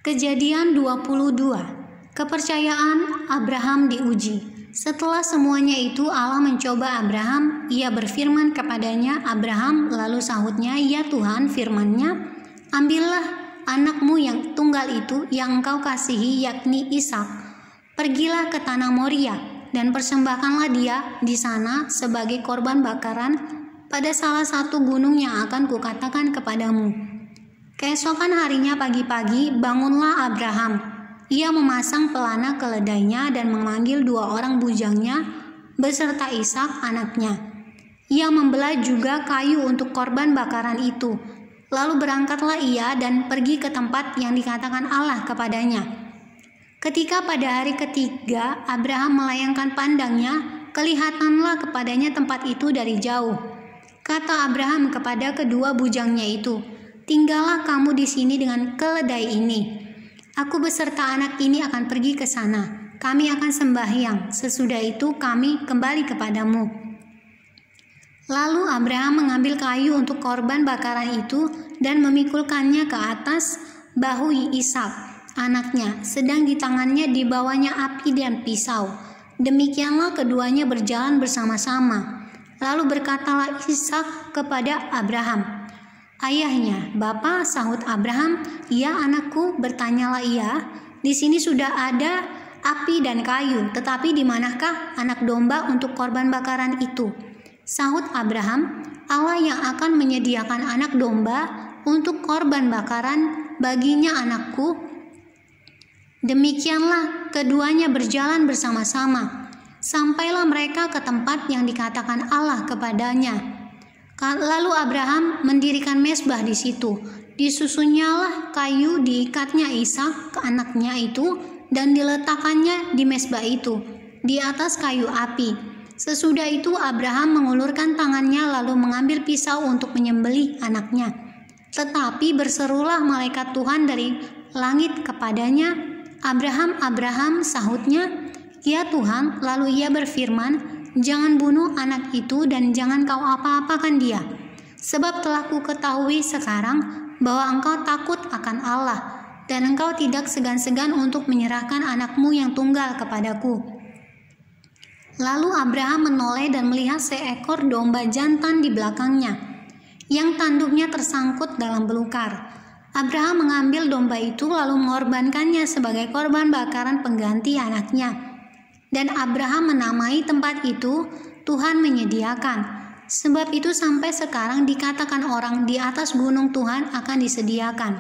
Kejadian 22. Kepercayaan Abraham diuji. Setelah semuanya itu Allah mencoba Abraham. Ia berfirman kepadanya, "Abraham," lalu sahutnya, "Ya Tuhan," firman-Nya, "ambillah anakmu yang tunggal itu yang engkau kasihi, yakni Ishak. Pergilah ke tanah Moria dan persembahkanlah dia di sana sebagai korban bakaran pada salah satu gunung yang akan kukatakan kepadamu." Keesokan harinya pagi-pagi bangunlah Abraham. Ia memasang pelana keledainya dan memanggil 2 orang bujangnya beserta Ishak anaknya. Ia membelah juga kayu untuk korban bakaran itu. Lalu berangkatlah ia dan pergi ke tempat yang dikatakan Allah kepadanya. Ketika pada hari ketiga Abraham melayangkan pandangnya, kelihatanlah kepadanya tempat itu dari jauh. Kata Abraham kepada kedua bujangnya itu, "Tinggallah kamu di sini dengan keledai ini. Aku beserta anak ini akan pergi ke sana. Kami akan sembahyang. Sesudah itu kami kembali kepadamu." Lalu Abraham mengambil kayu untuk korban bakaran itu dan memikulkannya ke atas bahu Ishak, anaknya, sedang di tangannya dibawanya api dan pisau. Demikianlah keduanya berjalan bersama-sama. Lalu berkatalah Ishak kepada Abraham, "Ayahnya." "Bapa," sahut Abraham. "Ya anakku," bertanyalah ia, "di sini sudah ada api dan kayu, tetapi di manakah anak domba untuk korban bakaran itu?" Sahut Abraham, "Allah yang akan menyediakan anak domba untuk korban bakaran baginya anakku." Demikianlah keduanya berjalan bersama-sama, sampailah mereka ke tempat yang dikatakan Allah kepadanya. Lalu Abraham mendirikan mezbah di situ. Disusunyalah kayu, diikatnya Ishak ke anaknya itu dan diletakkannya di mezbah itu di atas kayu api. Sesudah itu Abraham mengulurkan tangannya lalu mengambil pisau untuk menyembelih anaknya. Tetapi berserulah malaikat Tuhan dari langit kepadanya, "Abraham, Abraham," sahutnya. "Ya Tuhan." Lalu ia berfirman, "Jangan bunuh anak itu dan jangan kau apa-apakan dia. Sebab telah ku ketahui sekarang bahwa engkau takut akan Allah dan engkau tidak segan-segan untuk menyerahkan anakmu yang tunggal kepadaku." Lalu Abraham menoleh dan melihat seekor domba jantan di belakangnya, yang tanduknya tersangkut dalam belukar. Abraham mengambil domba itu lalu mengorbankannya sebagai korban bakaran pengganti anaknya. Dan Abraham menamai tempat itu Tuhan menyediakan. Sebab itu sampai sekarang dikatakan orang, di atas gunung Tuhan akan disediakan.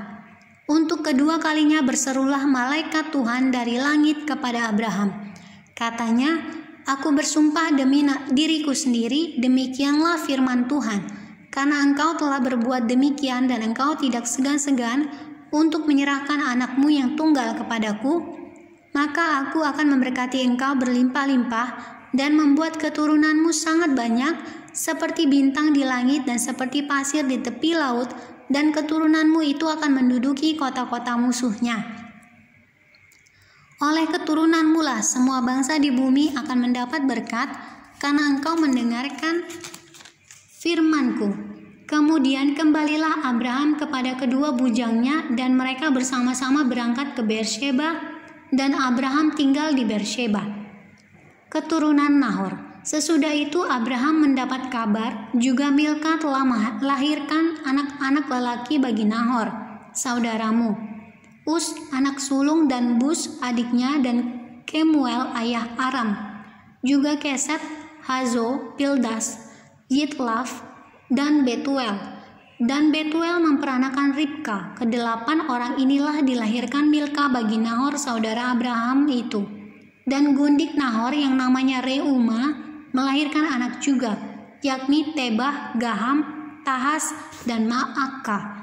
Untuk kedua kalinya berserulah malaikat Tuhan dari langit kepada Abraham. Katanya, "Aku bersumpah demi diriku sendiri, demikianlah firman Tuhan. Karena engkau telah berbuat demikian dan engkau tidak segan-segan untuk menyerahkan anakmu yang tunggal kepadaku, maka aku akan memberkati engkau berlimpah-limpah dan membuat keturunanmu sangat banyak seperti bintang di langit dan seperti pasir di tepi laut, dan keturunanmu itu akan menduduki kota-kota musuhnya. Oleh keturunanmu lah semua bangsa di bumi akan mendapat berkat, karena engkau mendengarkan firman-Ku." Kemudian kembalilah Abraham kepada kedua bujangnya dan mereka bersama-sama berangkat ke Beersheba, dan Abraham tinggal di Beersheba. Keturunan Nahor. Sesudah itu Abraham mendapat kabar juga Milka telah melahirkan anak-anak lelaki bagi Nahor, saudaramu. Us anak sulung dan Bus adiknya dan Kemuel ayah Aram. Juga Keset, Hazo, Pildas, Yitlaf, dan Betuel. Dan Betuel memperanakan Ribka. Kedelapan orang inilah dilahirkan Milka bagi Nahor saudara Abraham itu. Dan gundik Nahor yang namanya Reuma melahirkan anak juga, yakni Tebah, Gaham, Tahas, dan Maakah.